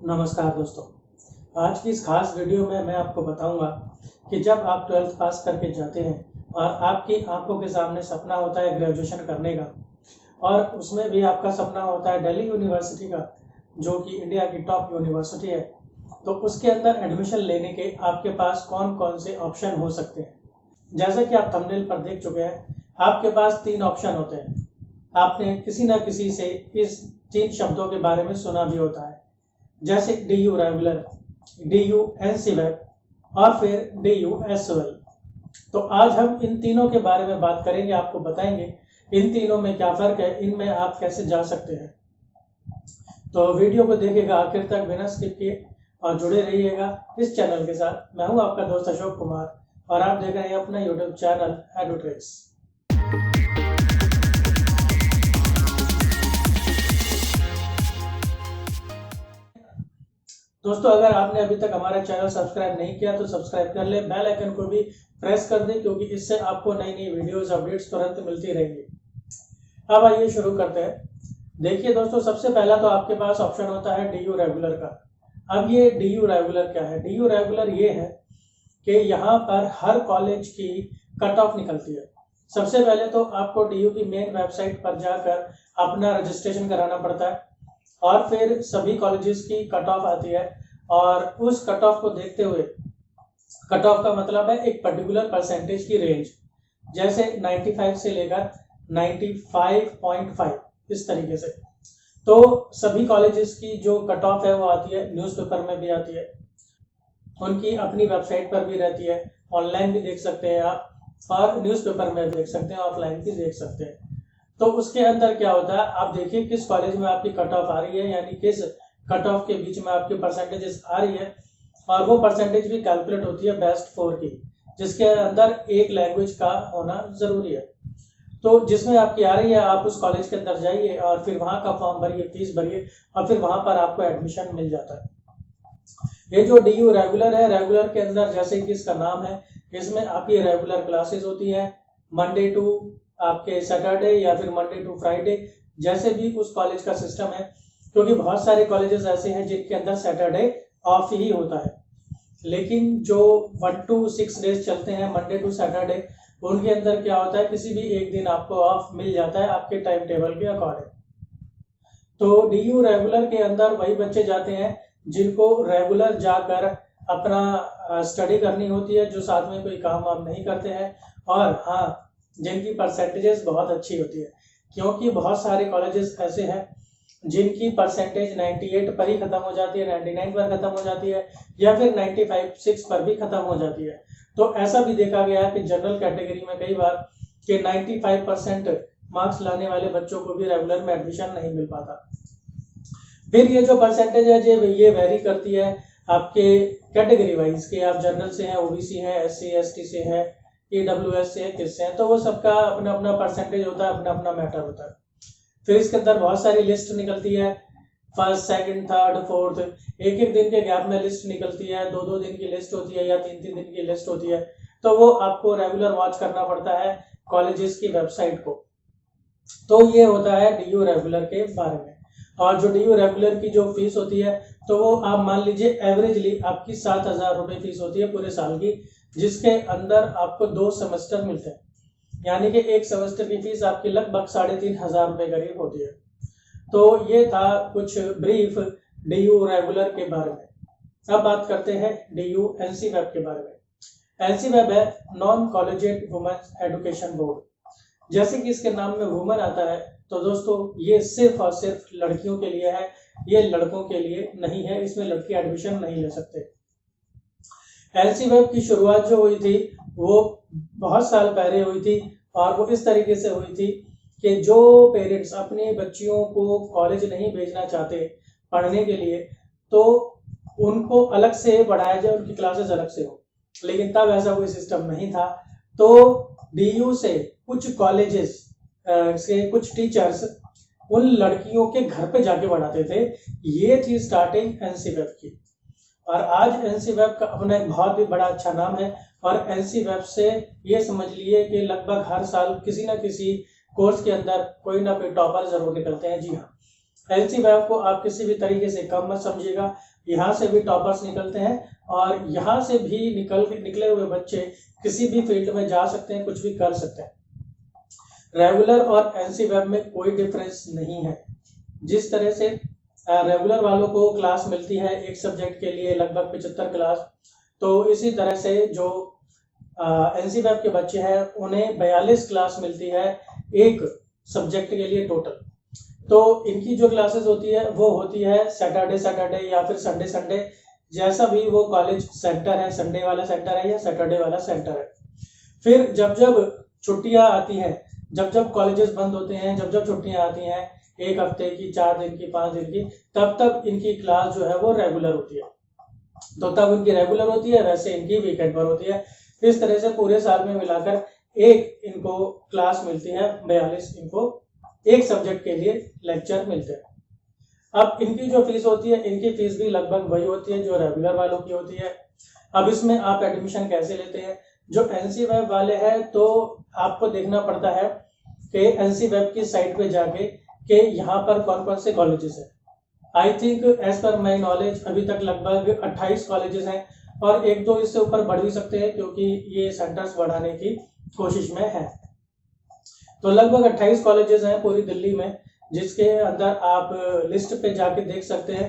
नमस्कार दोस्तों। आज की इस खास वीडियो में मैं आपको बताऊंगा कि जब आप 12th पास करके जाते हैं और आपकी आंखों के सामने सपना होता है ग्रेजुएशन करने का, और उसमें भी आपका सपना होता है दिल्ली यूनिवर्सिटी का, जो कि इंडिया की टॉप यूनिवर्सिटी है। तो उसके अंदर एडमिशन लेने के आपके पास कौन कौन से ऑप्शन हो सकते हैं। जैसा कि आप थंबनेल पर देख चुके हैं, आपके पास 3 ऑप्शन होते हैं। आपने किसी न किसी से इस 3 शब्दों के बारे में सुना भी होता है, जैसे DU रेगुलर, DU NCVEP और फिर DU SOL। तो आज हम इन तीनों के बारे में बात करेंगे, आपको बताएंगे इन तीनों में क्या फ़र्क है, इनमें आप कैसे जा सकते हैं। तो वीडियो को देखिएगा आखिर तक बिना स्किप किए और जुड़े रहिएगा इस चैनल के साथ। मैं हूं आपका दोस्त अशोक कुमार और आप देख रहे हैं अपना यूट्यूब चैनल एडुट्रिक्स। दोस्तों, अगर आपने अभी तक हमारा चैनल सब्सक्राइब नहीं किया तो सब्सक्राइब कर ले, बेल आइकन को भी प्रेस कर दें, क्योंकि इससे आपको नई नई वीडियोस अपडेट्स तुरंत मिलती रहेंगी। अब आइए शुरू करते हैं। देखिए दोस्तों, सबसे पहला तो आपके पास ऑप्शन होता है DU रेगुलर का। अब ये DU रेगुलर क्या है? DU रेगुलर ये है कि यहाँ पर हर कॉलेज की कट ऑफ निकलती है। सबसे पहले तो आपको DU की मेन वेबसाइट पर जाकर अपना रजिस्ट्रेशन कराना पड़ता है और फिर सभी कॉलेजेस की कट ऑफ आती है, और उस कट ऑफ को देखते हुए, कट ऑफ का मतलब है एक पर्टिकुलर परसेंटेज की रेंज, जैसे 95 से लेकर 95.5 इस तरीके से। तो सभी कॉलेजेस की जो कट ऑफ है वो आती है, न्यूज़पेपर में भी आती है, उनकी अपनी वेबसाइट पर भी रहती है, ऑनलाइन भी देख सकते हैं आप, और न्यूज़पेपर में भी देख सकते हैं, ऑफलाइन भी देख सकते हैं। तो उसके अंदर क्या होता है, आप देखिए किस कॉलेज में आपकी कट ऑफ आ रही है, यानी किस कट ऑफ के बीच में आपकी परसेंटेजेस आ रही है, और वो परसेंटेज भी कैलकुलेट होती है बेस्ट 4 की, जिसके अंदर एक लैंग्वेज का होना जरूरी है। तो जिसमें आपकी आ रही है, आप उस कॉलेज के अंदर जाइए और फिर वहाँ का फॉर्म भरिए, फीस भरिए, और फिर वहाँ पर आपको एडमिशन मिल जाता है। ये जो DU रेगुलर है, रेगुलर के अंदर जैसे कि इसका नाम है, इसमें आपकी रेगुलर क्लासेस होती है मंडे टू आपके सैटरडे या फिर मंडे टू फ्राइडे, जैसे भी उस कॉलेज का सिस्टम है। क्योंकि बहुत सारे कॉलेजेस ऐसे हैं जिनके अंदर सैटरडे ऑफ ही होता है, लेकिन जो 1 to 6 डेज चलते हैं मंडे टू सैटरडे, उनके अंदर क्या होता है, किसी भी एक दिन आपको ऑफ मिल जाता है आपके टाइम टेबल के अकॉर्डिंग। तो DU रेगुलर के अंदर वही बच्चे जाते हैं जिनको रेगुलर जाकर अपना स्टडी करनी होती है, जो साथ में कोई काम वाम नहीं करते हैं, और हाँ, जिनकी परसेंटेजेस बहुत अच्छी होती है। क्योंकि बहुत सारे कॉलेजेस ऐसे हैं जिनकी परसेंटेज 98 पर ही खत्म हो जाती है, 99 पर खत्म हो जाती है, या फिर 95 पर भी खत्म हो जाती है। तो ऐसा भी देखा गया है कि जनरल कैटेगरी में कई बार कि 95% मार्क्स लाने वाले बच्चों को भी रेगुलर में एडमिशन नहीं मिल पाता। फिर ये जो परसेंटेज है ये वेरी करती है आपके कैटेगरी वाइज, कि आप जनरल से हैं, OBC हैं, SC ST से हैं, EWS से हैं, किससे हैं। तो वो सबका अपना अपना परसेंटेज होता है, अपना अपना मैटर होता है। फिर इसके अंदर बहुत सारी लिस्ट निकलती है, फर्स्ट, सेकंड, थर्ड, फोर्थ, एक एक दिन के गैप में लिस्ट निकलती है, 2-2 दिन की लिस्ट होती है या 3-3 दिन की लिस्ट होती है। तो वो आपको रेगुलर वॉच करना पड़ता है कॉलेजेस की वेबसाइट को। तो ये होता है DU रेगुलर के बारे में। और जो DU रेगुलर की जो फीस होती है, तो वो आप मान लीजिए एवरेजली आपकी 7,000 रुपये फीस होती है पूरे साल की, जिसके अंदर आपको 2 सेमेस्टर मिलते हैं, यानी कि एक सेमेस्टर की फीस आपकी लगभग 3,500 रुपये करीब होती है। तो ये था कुछ ब्रीफ DU रेगुलर के बारे में। अब बात करते हैं DU NCVEP के बारे में। NCVEP है non collegiate women's education board. जैसे कि इसके नाम में वुमन आता है, तो दोस्तों ये सिर्फ और सिर्फ लड़कियों के लिए है, ये लड़कों के लिए नहीं है, इसमें लड़की एडमिशन नहीं ले सकते। NCVEP की शुरुआत जो हुई थी वो बहुत साल पहले हुई थी, और वो इस तरीके से हुई थी कि जो पेरेंट्स अपनी बच्चियों को कॉलेज नहीं भेजना चाहते पढ़ने के लिए, तो उनको अलग से पढ़ाया जाए, उनकी क्लासेस अलग से हो। लेकिन तब ऐसा कोई सिस्टम नहीं था। तो DU से कुछ कॉलेजेस से कुछ टीचर्स उन लड़कियों के घर पे जाके पढ़ाते थे। ये थी स्टार्टिंग NCVEP की, और आज NCVEP का अपना एक बहुत ही बड़ा अच्छा नाम है। और NCVEP से ये समझ लिए कि लगभग हर साल किसी ना किसी कोर्स के अंदर कोई ना कोई टॉपर जरूर निकलते हैं। जी हाँ, एनसीवैब को आप किसी भी तरीके से कम मत समझिएगा। यहाँ से भी टॉपर्स निकलते हैं और यहाँ से भी निकले हुए बच्चे किसी भी फील्ड में जा सकते हैं, कुछ भी कर सकते हैं। रेगुलर और एनसीवैब में कोई डिफरेंस नहीं है। जिस तरह से रेगुलर वालों को क्लास मिलती है एक सब्जेक्ट के लिए लगभग 75 क्लास, तो इसी तरह से जो एनसीवैब के बच्चे हैं उन्हें 42 क्लास मिलती है एक सब्जेक्ट के लिए टोटल। तो इनकी जो क्लासेस होती है वो होती है सैटरडे या फिर संडे, जैसा भी वो कॉलेज सेंटर है, संडे वाला सेंटर है या सैटरडे वाला सेंटर है। फिर जब छुट्टियां आती हैं, जब कॉलेजेस बंद होते हैं, जब छुट्टियां आती हैं 1 हफ्ते की, 4 दिन की, 5 दिन की, तब इनकी क्लास जो है वो रेगुलर होती है। तो तब इनकी रेगुलर होती है, वैसे इनकी वीकेंड पर होती है। इस तरह से पूरे साल में मिलाकर एक इनको क्लास मिलती है, 42 इनको एक सब्जेक्ट के लिए लेक्चर मिलते हैं। अब इनकी जो फीस होती है, इनकी फीस भी लगभग वही होती है जो रेगुलर वालों की होती है। अब इसमें आप एडमिशन कैसे लेते हैं? जो एनसीवैब वाले हैं तो आपको देखना पड़ता है कि एनसीवैब की साइट पे जाके कि यहाँ पर कौन कौन से कॉलेजेस हैं। I think as per my knowledge अभी तक लगभग 28 कॉलेजेस हैं और 1-2 इससे ऊपर बढ़ भी सकते हैं क्योंकि ये सेंटर्स बढ़ाने की कोशिश में है। तो लगभग 28 कॉलेजेस हैं पूरी दिल्ली में, जिसके अंदर आप लिस्ट पे जाके देख सकते हैं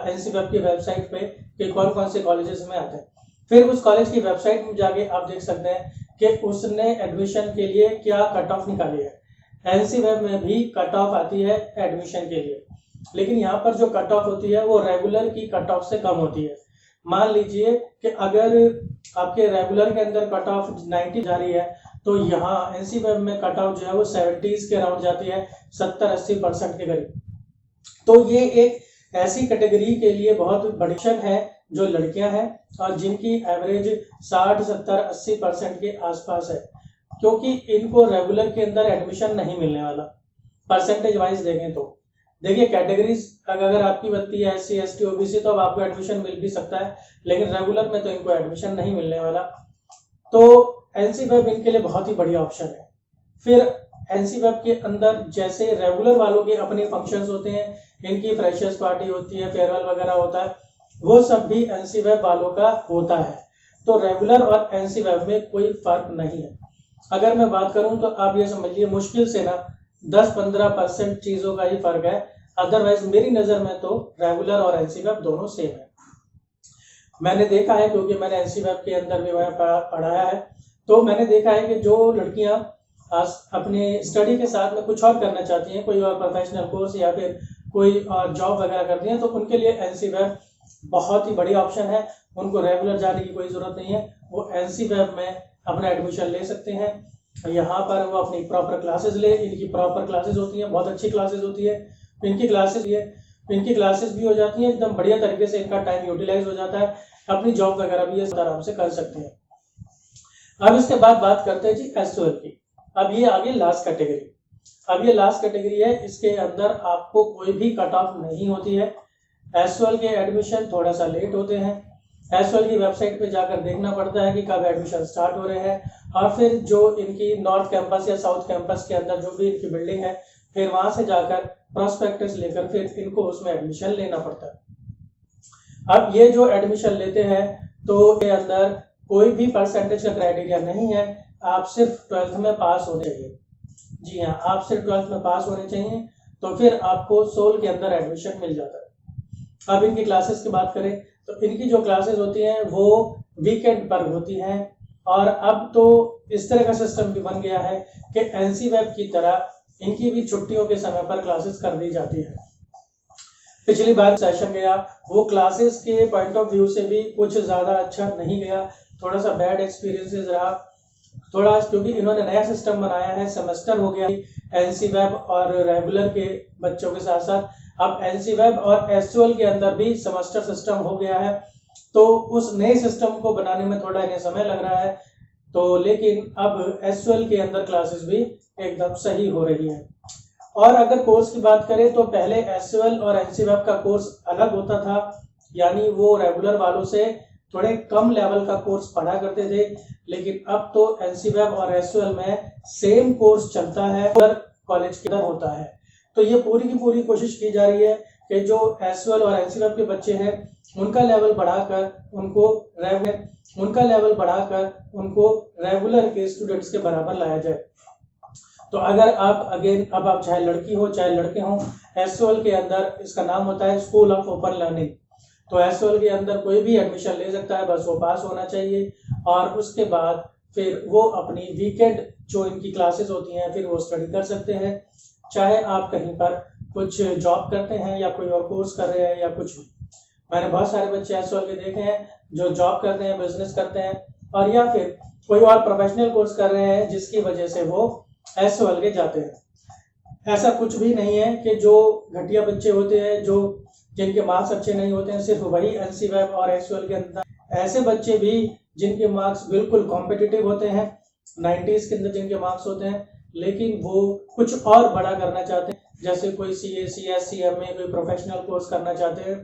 एनसीवैब की वेबसाइट पे कि कौन कौन से कॉलेजेस में आते हैं। फिर उस कॉलेज की वेबसाइट में जाके आप देख सकते हैं कि उसने एडमिशन के लिए क्या कट ऑफ निकाली है। एनसीवैब में भी कट ऑफ आती है एडमिशन के लिए, लेकिन यहाँ पर जो कट ऑफ होती है वो रेगुलर की कट ऑफ से कम होती है। मान लीजिए कि अगर आपके रेगुलर के अंदर कट ऑफ 90 जा रही है तो यहाँ एनसीवैब में कट ऑफ जो है वो 70s के अराउंड जाती है, 70-80% के करीब। तो ये एक ऐसी कैटेगरी के लिए बहुत बड़ी ऑप्शन है जो लड़कियां हैं और जिनकी एवरेज 60-70-80% के आसपास है, क्योंकि इनको रेगुलर के अंदर एडमिशन नहीं मिलने वाला। परसेंटेज वाइज देखें तो देखिए, कैटेगरीज अगर आपकी बनती है SC ST OBC तो अब आपको एडमिशन मिल भी सकता है, लेकिन रेगुलर में तो इनको एडमिशन नहीं मिलने वाला। तो एनसीवैब इनके लिए बहुत ही बढ़िया ऑप्शन है। फिर एनसीवैब के अंदर जैसे रेगुलर वालों के अपने फंक्शंस होते हैं, इनकी फ्रेशर्स पार्टी होती है, फेयरवेल वगैरह होता है, वो सब भी एनसीवैब वालों का होता है। तो रेगुलर और एनसीवैब में कोई फर्क नहीं है। अगर मैं बात करूं तो आप ये समझिए मुश्किल से ना 10-15% चीजों का ही फर्क है, अदरवाइज मेरी नजर में तो रेगुलर और एनसीवैब दोनों सेम है। मैंने देखा है क्योंकि मैंने एनसीवैब के अंदर भी पढ़ाया है, तो मैंने देखा है कि जो लड़कियां अपने स्टडी के साथ में कुछ और करना चाहती हैं, कोई और प्रोफेशनल कोर्स या फिर कोई और जॉब वगैरह करती हैं, तो उनके लिए एनसीवैब बहुत ही बढ़िया ऑप्शन है। उनको रेगुलर जाने की कोई जरूरत नहीं है, वो एनसीवैब में अपना एडमिशन ले सकते हैं। यहाँ पर वो अपनी प्रॉपर क्लासेस ले, इनकी प्रॉपर क्लासेस होती हैं, बहुत अच्छी क्लासेस होती है। इनकी क्लासेस भी हो जाती हैं एकदम बढ़िया तरीके से, इनका टाइम यूटिलाइज हो जाता है, अपनी जॉब वगैरह भी आराम से कर सकते हैं। अब इसके बाद बात करते हैं जी एसओएल की। अब ये आगे लास्ट कैटेगरी है, इसके अंदर आपको कोई भी कट ऑफ नहीं होती है। एसओएल के एडमिशन थोड़ा सा लेट होते हैं। एसओएल की वेबसाइट पे जाकर देखना पड़ता है कि कब एडमिशन स्टार्ट हो रहे हैं, और फिर जो इनकी नॉर्थ कैंपस या साउथ कैंपस के अंदर जो भी इनकी बिल्डिंग है, फिर वहां से जाकर प्रोस्पेक्टस लेकर फिर इनको उसमें एडमिशन लेना पड़ता है। अब ये जो एडमिशन लेते हैं तो के अंदर कोई भी परसेंटेज का क्राइटेरिया नहीं है, आप सिर्फ 12th में पास होने चाहिए। जी हाँ, आप सिर्फ 12th में पास होने चाहिए, तो फिर आपको सोल के अंदर एडमिशन मिल जाता है। अब इनकी क्लासेस की बात करें तो इनकी जो क्लासेस होती हैं वो वीकेंड पर होती हैं, और अब तो इस तरह का सिस्टम भी बन गया है कि एनसीवैब की तरह इनकी भी छुट्टियों के समय पर क्लासेस कर दी जाती है। पिछली बार सेशन गया वो क्लासेस के पॉइंट ऑफ व्यू से भी कुछ ज़्यादा अच्छा नहीं गया, थोड़ा सा बैड एक्सपीरियंसेस रहा थोड़ा, क्योंकि इन्होंने नया सिस्टम बनाया है, सेमेस्टर हो गया एनसीवैब और रेगुलर के बच्चों के साथ साथ। अब एनसीवैब और एसओएल के अंदर भी सेमेस्टर सिस्टम हो गया है, तो उस नए सिस्टम को बनाने में थोड़ा इन्हें समय लग रहा है। तो लेकिन अब एसओएल के अंदर क्लासेस भी एकदम सही हो रही है। और अगर कोर्स की बात करें तो पहले एसओएल और एनसीवैब का कोर्स अलग होता था, यानी वो रेगुलर वालों से थोड़े कम लेवल का कोर्स पढ़ा करते थे, लेकिन अब तो एनसीवैब और एसओएल में सेम कोर्स चलता है और कॉलेज के अंदर होता है। तो ये पूरी की पूरी कोशिश की जा रही है कि जो एसवाल और एनसीवेब के बच्चे हैं उनका लेवल बढ़ाकर रेगुलर के स्टूडेंट्स के बराबर लाया जाए। तो अगर आप चाहे लड़की हो चाहे लड़के हो, एसवाल के अंदर इसका नाम होता है स्कूल ऑफ ओपन लर्निंग। तो एसवाल के अंदर कोई भी एडमिशन ले सकता है, बस वो पास होना चाहिए और उसके बाद फिर वो अपनी वीकेंड जो इनकी क्लासेस होती हैं फिर वो स्टडी कर सकते हैं। चाहे आप कहीं पर कुछ जॉब करते हैं या कोई और कोर्स कर रहे हैं या कुछ भी। मैंने बहुत सारे बच्चे एसवाल के देखे हैं जो जॉब करते हैं, बिजनेस करते हैं और या फिर कोई और प्रोफेशनल कोर्स कर रहे हैं जिसकी वजह से वो एसवाल के जाते हैं। ऐसा कुछ भी नहीं है कि जो घटिया बच्चे होते हैं, जो जिनके मार्क्स अच्छे नहीं होते हैं, सिर्फ वही एनसीवेब और एसवाल के अंदर। ऐसे बच्चे भी जिनके मार्क्स बिल्कुल कॉम्पिटिटिव होते हैं, 90s के अंदर जिनके मार्क्स होते हैं, लेकिन वो कुछ और बड़ा करना चाहते हैं, जैसे कोई CA, CS, CMA कोई प्रोफेशनल कोर्स करना चाहते हैं,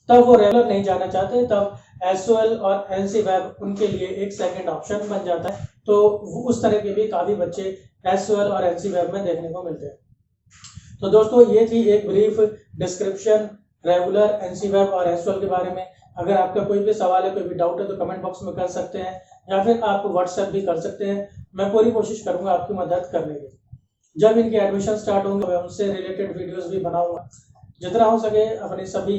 तब वो रेगुलर नहीं जाना चाहते, तब एसवाल और एनसीवेब उनके लिए एक सेकंड ऑप्शन बन जाता है। तो उस तरह के भी काफ़ी बच्चे एसवाल और एनसीवेब में देखने को मिलते हैं। तो दोस्तों ये थी एक ब्रीफ डिस्क्रिप्शन रेगुलर, एनसीवेब और एसवाल के बारे में। अगर आपका कोई भी सवाल है, कोई भी डाउट है तो कमेंट बॉक्स में कर सकते हैं या फिर आप व्हाट्सएप भी कर सकते हैं। मैं पूरी कोशिश करूंगा आपकी मदद करने की। जब इनके एडमिशन स्टार्ट होंगे मैं उनसे रिलेटेड वीडियोस भी बनाऊंगा। जितना हो सके अपने सभी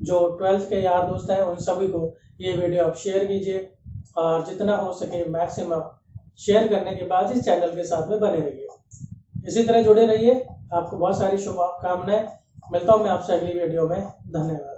जो 12th के यार दोस्त हैं उन सभी को ये वीडियो आप शेयर कीजिए और जितना हो सके मैक्सिमम शेयर करने के बाद इस चैनल के साथ में बने रहिए। इसी तरह जुड़े रहिए। आपको बहुत सारी शुभकामनाएं। मिलता हूँ मैं आपसे अगली वीडियो में। धन्यवाद।